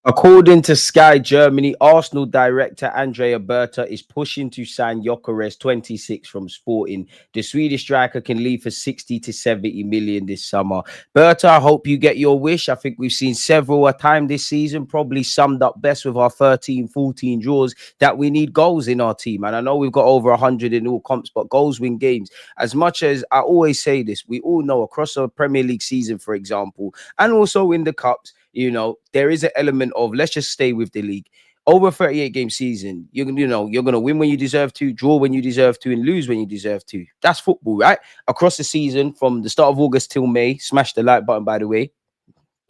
According to Sky Germany, Arsenal director Andrea Berta is pushing to sign Gyokeres 26 from Sporting. The Swedish striker can leave for 60 to 70 million this summer. Berta, I hope you get your wish. I think we've seen several a time this season, probably summed up best with our 13, 14 draws, that we need goals in our team. And I know we've got over 100 in all comps, but goals win games. As much as I always say this, we all know across a Premier League season, for example, and also in the Cups, there is an element of let's just stay with the league. Over a 38 game season, you're gonna win when you deserve to, draw when you deserve to, and lose when you deserve to. That's football, right? Across the season, from the start of August till May. Smash the like button, by the way.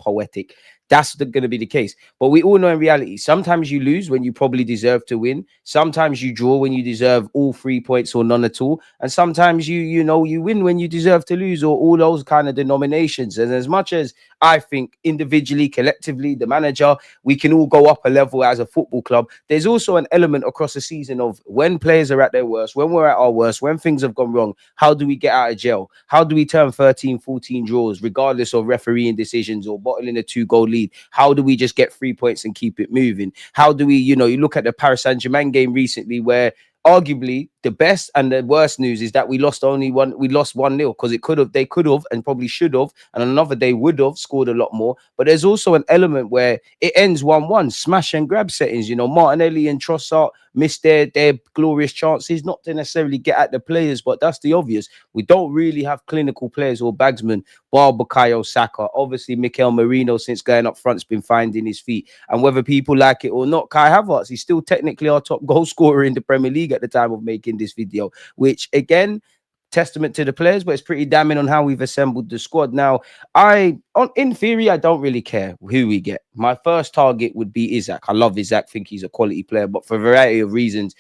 Poetic. That's going to be the case. But we all know in reality, sometimes you lose when you probably deserve to win. Sometimes you draw when you deserve all 3 points or none at all. And sometimes you win when you deserve to lose, or all those kind of denominations. And as much as I think individually, collectively, the manager, we can all go up a level as a football club, there's also an element across the season of when players are at their worst, when we're at our worst, when things have gone wrong, how do we get out of jail? How do we turn 13, 14 draws, regardless of refereeing decisions or bottling a 2-goal lead? How do we just get 3 points and keep it moving? How do we, you look at the Paris Saint-Germain game recently where arguably the best and the worst news is that we lost 1-0 because they could have and probably should have, and another day would have scored a lot more. But there's also an element where it ends 1-1, smash and grab settings. Martinelli and Trossard missed their glorious chances, not to necessarily get at the players, but that's the obvious. We don't really have clinical players or bagsmen, bar Bukayo Saka. Obviously, Mikel Merino, since going up front's been finding his feet. And whether people like it or not, Kai Havertz, he's still technically our top goal scorer in the Premier League at the time of making this video, which again, testament to the players, but it's pretty damning on how we've assembled the squad. Now, in theory, I don't really care who we get. My first target would be Isak. I love Isak, think he's a quality player, but for a variety of reasons,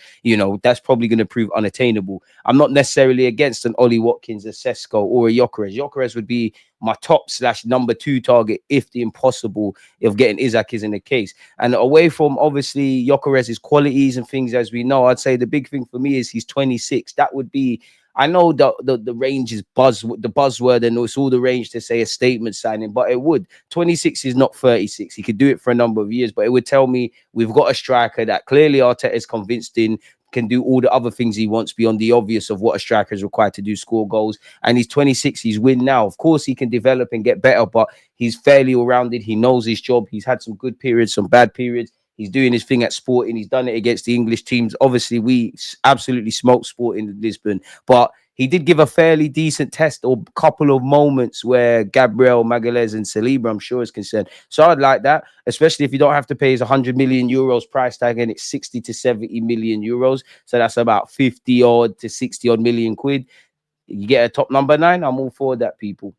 that's probably going to prove unattainable. I'm not necessarily against an Ollie Watkins, a Sesko, or a Gyokeres. Gyokeres would be my top/number 2 target if the impossible of getting Isak isn't the case. And away from obviously Gyokeres' qualities and things, as we know, I'd say the big thing for me is he's 26. That would be, I know the range is the buzzword, and it's all the range to say a statement signing, but it would. 26 is not 36. He could do it for a number of years, but it would tell me we've got a striker that clearly Arteta is convinced in, can do all the other things he wants beyond the obvious of what a striker is required to do, score goals. And he's 26, he's win now. Of course, he can develop and get better, but he's fairly all-rounded. He knows his job. He's had some good periods, some bad periods. He's doing his thing at Sporting. He's done it against the English teams. Obviously, we absolutely smoked Sporting in Lisbon, but he did give a fairly decent test or couple of moments where Gabriel, Magalhaes and Saliba, I'm sure, is concerned. So I'd like that, especially if you don't have to pay his 100 million euros price tag, and it's 60 to 70 million euros. So that's about 50 odd to 60 odd million quid. You get a top number 9. I'm all for that, people.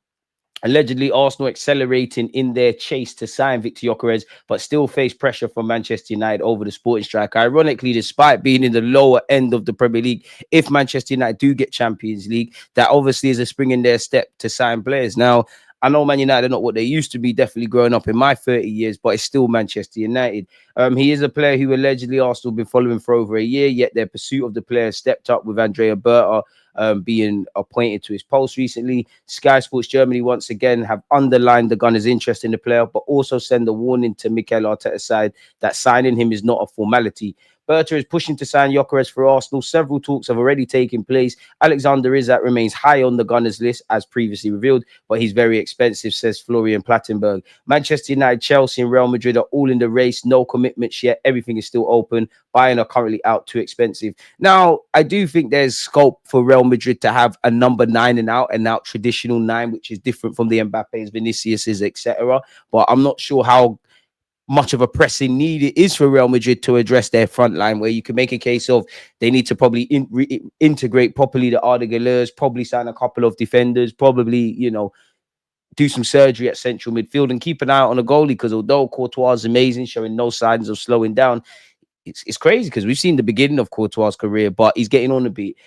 Allegedly, Arsenal accelerating in their chase to sign Viktor Gyokeres, but still face pressure from Manchester United over the Sporting striker. Ironically, despite being in the lower end of the Premier League, if Manchester United do get Champions League, that obviously is a spring in their step to sign players. Now, I know Man United are not what they used to be, definitely growing up in my 30 years, but it's still Manchester United. He is a player who allegedly Arsenal have been following for over a year, yet their pursuit of the player stepped up with Andrea Berta being appointed to his post recently. Sky Sports Germany once again have underlined the Gunners' interest in the player, but also send a warning to Mikel Arteta's side that signing him is not a formality. Berta is pushing to sign Gyokeres for Arsenal. Several talks have already taken place. Alexander Isak remains high on the Gunners' list, as previously revealed, but he's very expensive, says Florian Plattenberg. Manchester United, Chelsea and Real Madrid are all in the race. No commitments yet. Everything is still open. Buying are currently out, too expensive. Now, I do think there's scope for Real Madrid to have a number 9 and out traditional 9, which is different from the Mbappe's, Vinicius's, etc. But I'm not sure how much of a pressing need it is for Real Madrid to address their front line, where you can make a case of they need to probably integrate properly the Arda probably sign a couple of defenders, probably, do some surgery at central midfield and keep an eye out on a goalie, because although Courtois is amazing, showing no signs of slowing down, it's crazy because we've seen the beginning of Courtois' career, but he's getting on a bit.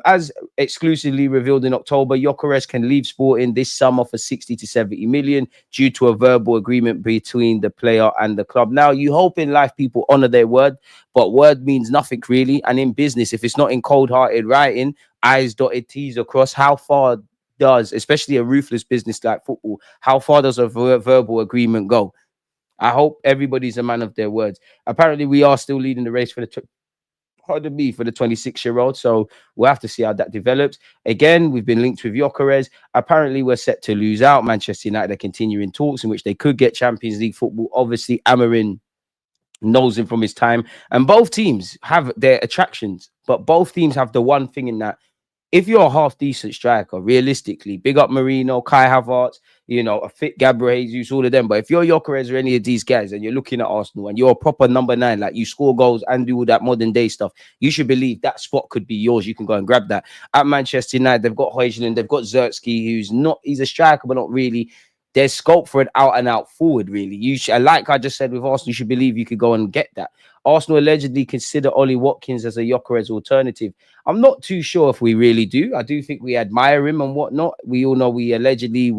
As exclusively revealed in October, Gyokeres can leave Sporting this summer for 60 to 70 million due to a verbal agreement between the player and the club. Now, you hope in life people honor their word, but word means nothing really. And in business, if it's not in cold-hearted writing, I's dotted, T's across, how far does, especially a ruthless business like football, how far does a verbal agreement go? I hope everybody's a man of their words. Apparently, we are still leading the race for the pardon me, for the 26-year-old. So we'll have to see how that develops. Again, we've been linked with Gyokeres. Apparently, we're set to lose out. Manchester United are continuing talks in which they could get Champions League football. Obviously, Amarin knows him from his time. And both teams have their attractions, but both teams have the one thing in that if you're a half decent striker, realistically, big up Marino, Kai Havertz, a fit Gabriel Jesus, all of them. But if you're Gyökeres or any of these guys and you're looking at Arsenal and you're a proper number 9, like you score goals and do all that modern day stuff, you should believe that spot could be yours. You can go and grab that. At Manchester United, they've got Højlund, they've got Zertsky, he's a striker, but not really. There's scope for an out and out forward, really. Like I just said with Arsenal, you should believe you could go and get that. Arsenal allegedly consider Ollie Watkins as a Gyökeres alternative. I'm not too sure if we really do. I do think we admire him and whatnot. We all know we allegedly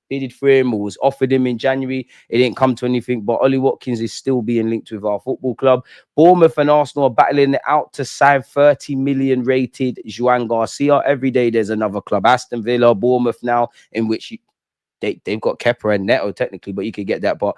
bidded for him or was offered him in January. It didn't come to anything, but Ollie Watkins is still being linked with our football club. Bournemouth and Arsenal are battling it out to sign 30 million rated Joan Garcia. Every day there's another club. Aston Villa, Bournemouth now, in which they've got Kepa and Neto technically, but you could get that. But,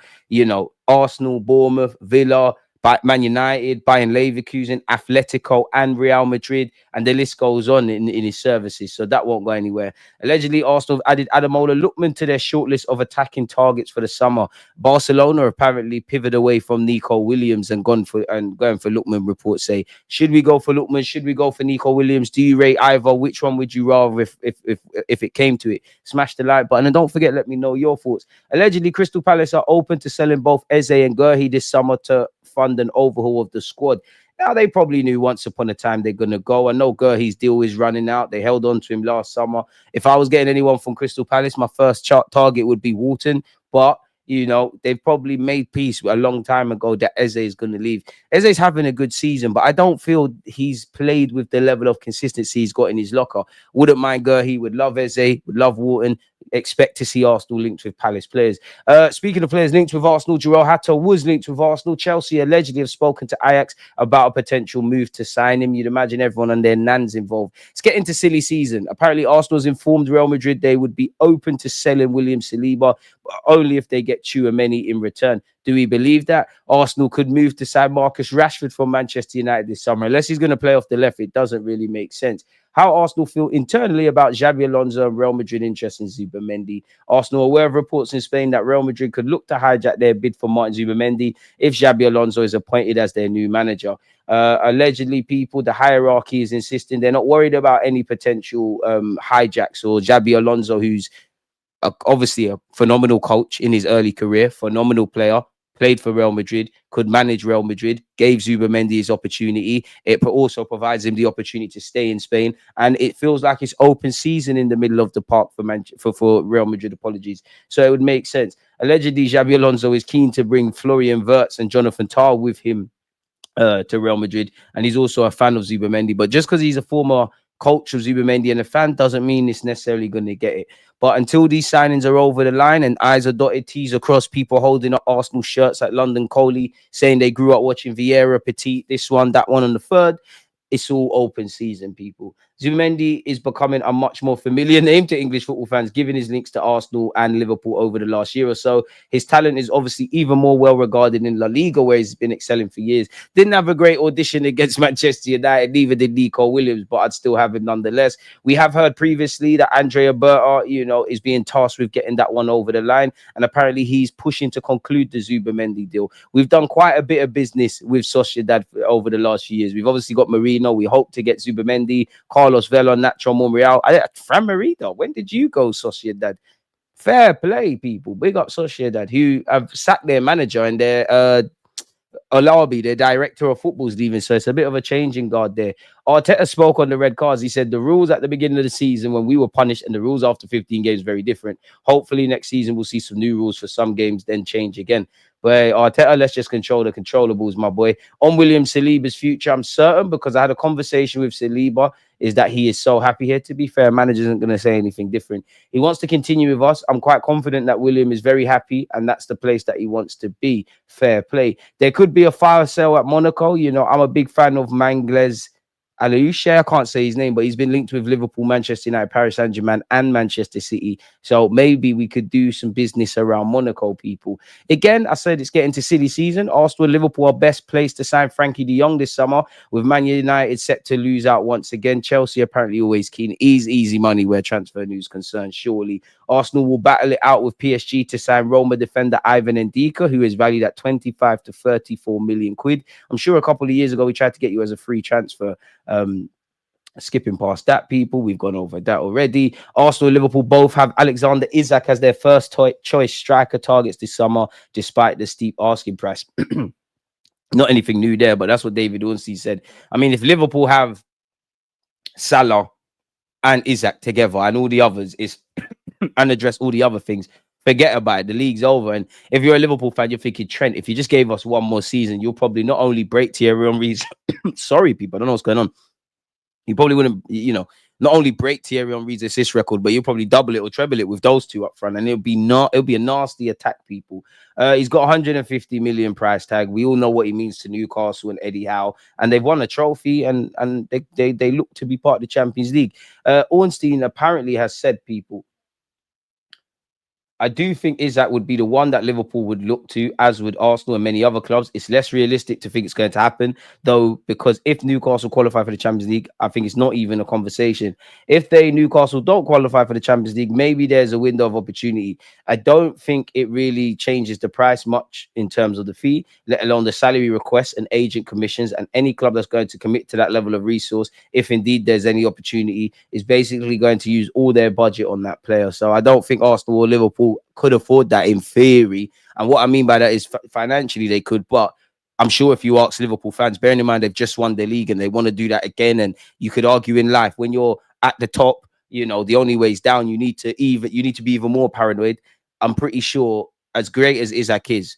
Arsenal, Bournemouth, Villa, Man United, Bayern Leverkusen, Atletico, and Real Madrid, and the list goes on in his services. So that won't go anywhere. Allegedly, Arsenal have added Ademola Lookman to their shortlist of attacking targets for the summer. Barcelona apparently pivoted away from Nico Williams and going for Lookman. Reports say, should we go for Lookman? Should we go for Nico Williams? Do you rate either? Which one would you rather if it came to it? Smash the like button and don't forget, let me know your thoughts. Allegedly, Crystal Palace are open to selling both Eze and Gurhi this summer to fund an overhaul of the squad. Now, they probably knew once upon a time they're going to go. I know Gurhi's deal is running out. They held on to him last summer. If I was getting anyone from Crystal Palace, my first target would be Walton. But, they've probably made peace a long time ago that Eze is going to leave. Eze's having a good season, but I don't feel he's played with the level of consistency he's got in his locker. Wouldn't mind Gurhi, would love Eze, would love Walton. Expect to see Arsenal linked with Palace players. Speaking of players linked with Arsenal, Jarell Hatter was linked with Arsenal. Chelsea allegedly have spoken to Ajax about a potential move to sign him. You'd imagine everyone and their nans involved. It's getting to silly season. Apparently, Arsenal has informed Real Madrid they would be open to selling William Saliba, but only if they get Tchouameni in return. Do we believe that? Arsenal could move to sign Marcus Rashford from Manchester United this summer. Unless he's going to play off the left, it doesn't really make sense. How Arsenal feel internally about Xabi Alonso and Real Madrid interest in Zubimendi. Arsenal are aware of reports in Spain that Real Madrid could look to hijack their bid for Martin Zubimendi if Xabi Alonso is appointed as their new manager. Allegedly, the hierarchy is insisting they're not worried about any potential hijacks or Xabi Alonso, who's obviously a phenomenal coach in his early career, phenomenal player, played for Real Madrid, could manage Real Madrid, gave Zubimendi his opportunity. It also provides him the opportunity to stay in Spain. And it feels like it's open season in the middle of the park for Real Madrid, apologies. So it would make sense. Allegedly, Xabi Alonso is keen to bring Florian Wirtz and Jonathan Tah with him to Real Madrid. And he's also a fan of Zubimendi. But just because he's a former coach of Zubimendi and a fan doesn't mean it's necessarily going to get it. But until these signings are over the line and I's are dotted, T's are crossed, people holding up Arsenal shirts like London Coley saying they grew up watching Vieira, Petit, this one, that one, and the third, it's all open season, people. Zubimendi is becoming a much more familiar name to English football fans, given his links to Arsenal and Liverpool over the last year or so. His talent is obviously even more well regarded in La Liga, where he's been excelling for years. Didn't have a great audition against Manchester United, neither did Nico Williams, but I'd still have him nonetheless. We have heard previously that Andrea Berta, is being tasked with getting that one over the line, and apparently he's pushing to conclude the Zubimendi deal. We've done quite a bit of business with Sociedad over the last few years. We've obviously got Marino. We hope to get Zubimendi, Carlos Vela, Nacho Monreal. Fran Merida, when did you go, Sociedad? Fair play, people. Big up Sociedad, who have sacked their manager and their Olabi, their director of football, is leaving. So it's a bit of a changing guard there. Arteta spoke on the red cards. He said the rules at the beginning of the season when we were punished and the rules after 15 games very different. Hopefully next season we'll see some new rules for some games, then change again. But Arteta, let's just control the controllables, my boy. On William Saliba's future, I'm certain, because I had a conversation with Saliba, is that he is so happy here. To be fair, manager isn't going to say anything different. He wants to continue with us. I'm quite confident that William is very happy, and that's the place that he wants to be. Fair play. There could be a fire sale at Monaco. I'm a big fan of Mangles. Alusha, I can't say his name, but he's been linked with Liverpool, Manchester United, Paris Saint-Germain, and Manchester City. So maybe we could do some business around Monaco, people. Again, I said it's getting to silly season. Arsenal and Liverpool are best placed to sign Frankie de Jong this summer, with Man United set to lose out once again. Chelsea apparently always keen. Easy money where transfer news concerned, surely. Arsenal will battle it out with PSG to sign Roma defender Ivan Ndika, who is valued at 25 to 34 million quid. I'm sure a couple of years ago we tried to get you as a free transfer. Um, Skipping past that, people, we've gone over that already. Arsenal and Liverpool both have Alexander Isak as their first choice striker targets this summer, despite the steep asking price. Not anything new there, but that's what David Ornstein said. I mean, if Liverpool have Salah and Isak together and all the others is and address all the other things, forget about it. The league's over. And if you're a Liverpool fan, you're thinking, Trent, if you just gave us one more season, you'll probably not only break Thierry Henry's sorry, people, I don't know what's going on. You probably wouldn't, not only break Thierry Henry's assist record, but you'll probably double it or treble it with those two up front, and it'll be a nasty attack, people. He's got 150 million price tag. We all know what he means to Newcastle and Eddie Howe, and they've won a trophy, and they look to be part of the Champions League. Ornstein apparently has said, people, I do think Isak would be the one that Liverpool would look to, as would Arsenal and many other clubs. It's less realistic to think it's going to happen, though, because if Newcastle qualify for the Champions League, I think it's not even a conversation. If Newcastle don't qualify for the Champions League, maybe there's a window of opportunity. I don't think it really changes the price much in terms of the fee, let alone the salary requests and agent commissions. And any club that's going to commit to that level of resource, if indeed there's any opportunity, is basically going to use all their budget on that player. So I don't think Arsenal or Liverpool could afford that in theory. And what I mean by that is financially they could, but I'm sure if you ask Liverpool fans, bearing in mind they've just won the league and they want to do that again, and you could argue in life when you're at the top, the only way is down. You need to be even more paranoid. I'm pretty sure, as great as Isak is,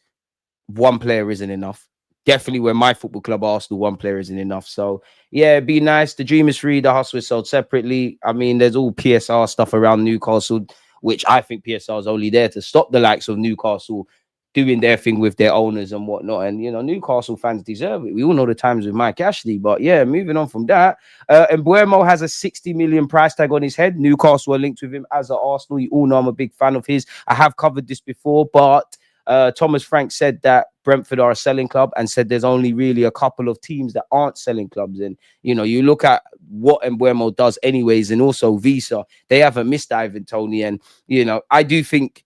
one player isn't enough. Definitely when my football club Arsenal, one player isn't enough. So yeah, it'd be nice. The dream is free. The hustle is sold separately. I mean, there's all PSR stuff around Newcastle, which I think PSR is only there to stop the likes of Newcastle doing their thing with their owners and whatnot. And, Newcastle fans deserve it. We all know the times with Mike Ashley. But yeah, moving on from that. Mbeumo has a 60 million price tag on his head. Newcastle are linked with him as an Arsenal. You all know I'm a big fan of his. I have covered this before, but Thomas Frank said that Brentford are a selling club and said there's only really a couple of teams that aren't selling clubs. And, you look at what Mbeumo does anyways, and also Visa, they haven't missed Ivan Toney. And, I do think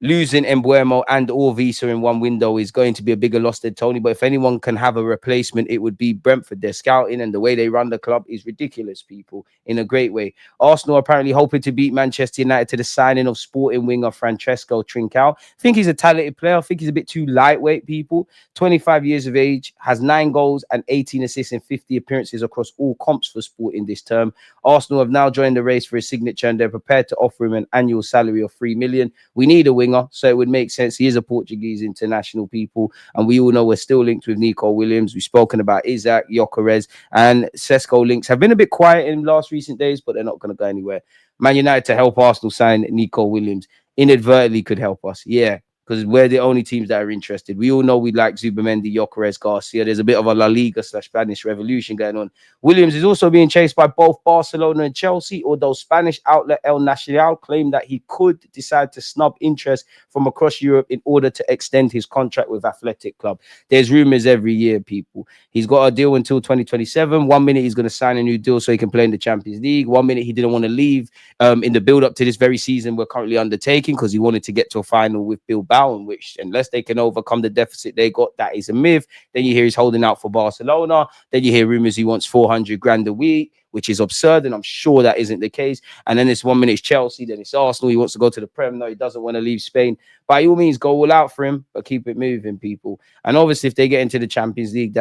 losing Mbeumo and or Visa in one window is going to be a bigger loss than Toney. But if anyone can have a replacement, it would be Brentford. Their scouting and the way they run the club is ridiculous, people, in a great way. Arsenal apparently hoping to beat Manchester United to the signing of Sporting winger Francesco Trincao. I think he's a talented player. I think he's a bit too lightweight, people. 25 years of age, has 9 goals and 18 assists in 50 appearances across all comps for Sporting this term. Arsenal have now joined the race for his signature, and they're prepared to offer him an annual salary of 3 million. We need a winger, so it would make sense. He is a Portuguese international, people, and we all know we're still linked with Nico Williams. We've spoken about Isak, Gyokeres, and Sesko links have been a bit quiet in last recent days, but they're not going to go anywhere. Man United to help Arsenal sign Nico Williams inadvertently could help us. Yeah, because we're the only teams that are interested. We all know we like Zubimendi, Gyokeres, Garcia. There's a bit of a La Liga / Spanish revolution going on. Williams is also being chased by both Barcelona and Chelsea, although Spanish outlet El Nacional claimed that he could decide to snub interest from across Europe in order to extend his contract with Athletic Club. There's rumors every year, people. He's got a deal until 2027. 1 minute he's going to sign a new deal so he can play in the Champions League. 1 minute he didn't want to leave in the build-up to this very season we're currently undertaking because he wanted to get to a final with Bilbao, in which, unless they can overcome the deficit they got, that is a myth. Then you hear he's holding out for Barcelona. Then you hear rumors he wants 400 grand a week, which is absurd, and I'm sure that isn't the case. And then it's 1 minute it's Chelsea, then it's Arsenal. He wants to go to the Prem. No, he doesn't want to leave Spain. By all means, go all out for him, but keep it moving, people. And obviously, if they get into the Champions League,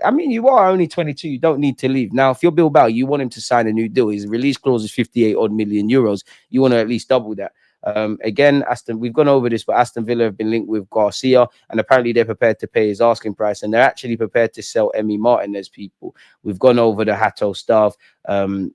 you are only 22. You don't need to leave. Now, if you're Bilbao, you want him to sign a new deal. His release clause is 58 odd million euros. You want to at least double that. Again, we've gone over this, but Aston Villa have been linked with Garcia, and apparently they're prepared to pay his asking price, and they're actually prepared to sell Emi Martinez, people. We've gone over the Hato stuff. Mikel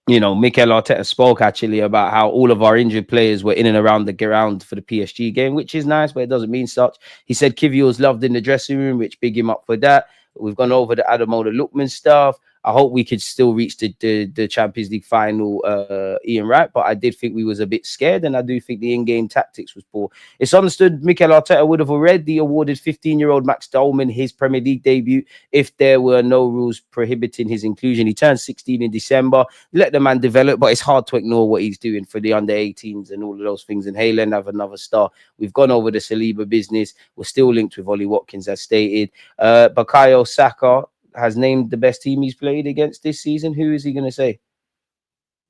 Arteta spoke actually about how all of our injured players were in and around the ground for the PSG game, which is nice, but it doesn't mean such. He said Kivior was loved in the dressing room, which big him up for that. We've gone over the Ademola Lookman stuff. I hope we could still reach the Champions League final, Ian Wright, but I did think we was a bit scared, and I do think the in-game tactics was poor. It's understood Mikel Arteta would have already awarded 15-year-old Max Dolman his Premier League debut if there were no rules prohibiting his inclusion. He turned 16 in December. Let the man develop, but it's hard to ignore what he's doing for the under-18s and all of those things. And Haaland have another star. We've gone over the Saliba business. We're still linked with Ollie Watkins, as stated. Bukayo Saka has named the best team he's played against this season. Who is he going to say?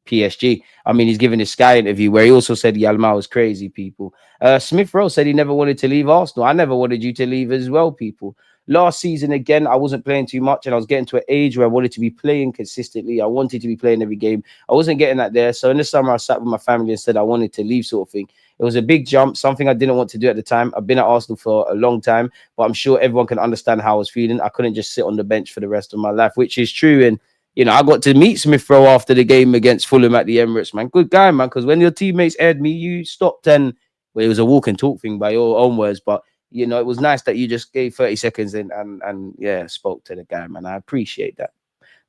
PSG. I mean, he's given a Sky interview where he also said Yalmao was crazy, people. Smith Rowe said he never wanted to leave Arsenal. I never wanted you to leave as well, people. Last season, again, I wasn't playing too much, and I was getting to an age where I wanted to be playing consistently. I wanted to be playing every game. I wasn't getting that there. So in the summer, I sat with my family and said I wanted to leave, sort of thing. It was a big jump, something I didn't want to do at the time. I've been at Arsenal for a long time, but I'm sure everyone can understand how I was feeling. I couldn't just sit on the bench for the rest of my life, which is true. And, you know, I got to meet Smith Rowe after the game against Fulham at the Emirates, man. Good guy, man, because when your teammates aired me, you stopped, and well, it was a walk and talk thing by your own words, but you know, it was nice that you just gave 30 seconds and yeah, spoke to the guy, man. I appreciate that.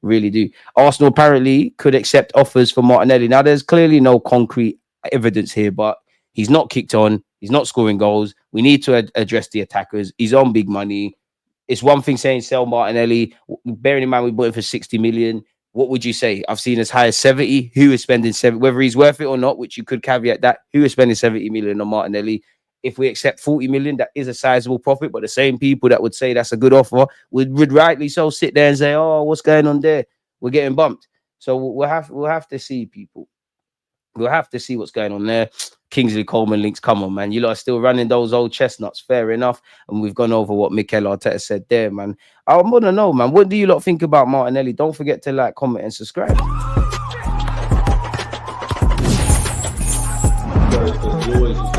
Really do. Arsenal apparently could accept offers for Martinelli. Now, there's clearly no concrete evidence here, but he's not kicked on. He's not scoring goals. We need to address the attackers. He's on big money. It's one thing saying sell Martinelli. Bearing in mind we bought him for 60 million. What would you say? I've seen as high as 70. Who is spending 70? Whether he's worth it or not, which you could caveat that. Who is spending 70 million on Martinelli? If we accept 40 million, that is a sizable profit. But the same people that would say that's a good offer would rightly so sit there and say, "Oh, what's going on there? We're getting bumped." So we'll have to see, people. We'll have to see what's going on there. Kingsley Coleman links. Come on, man. You lot are still running those old chestnuts. Fair enough. And we've gone over what Mikel Arteta said there, man. I want to know, man. What do you lot think about Martinelli? Don't forget to like, comment, and subscribe. Always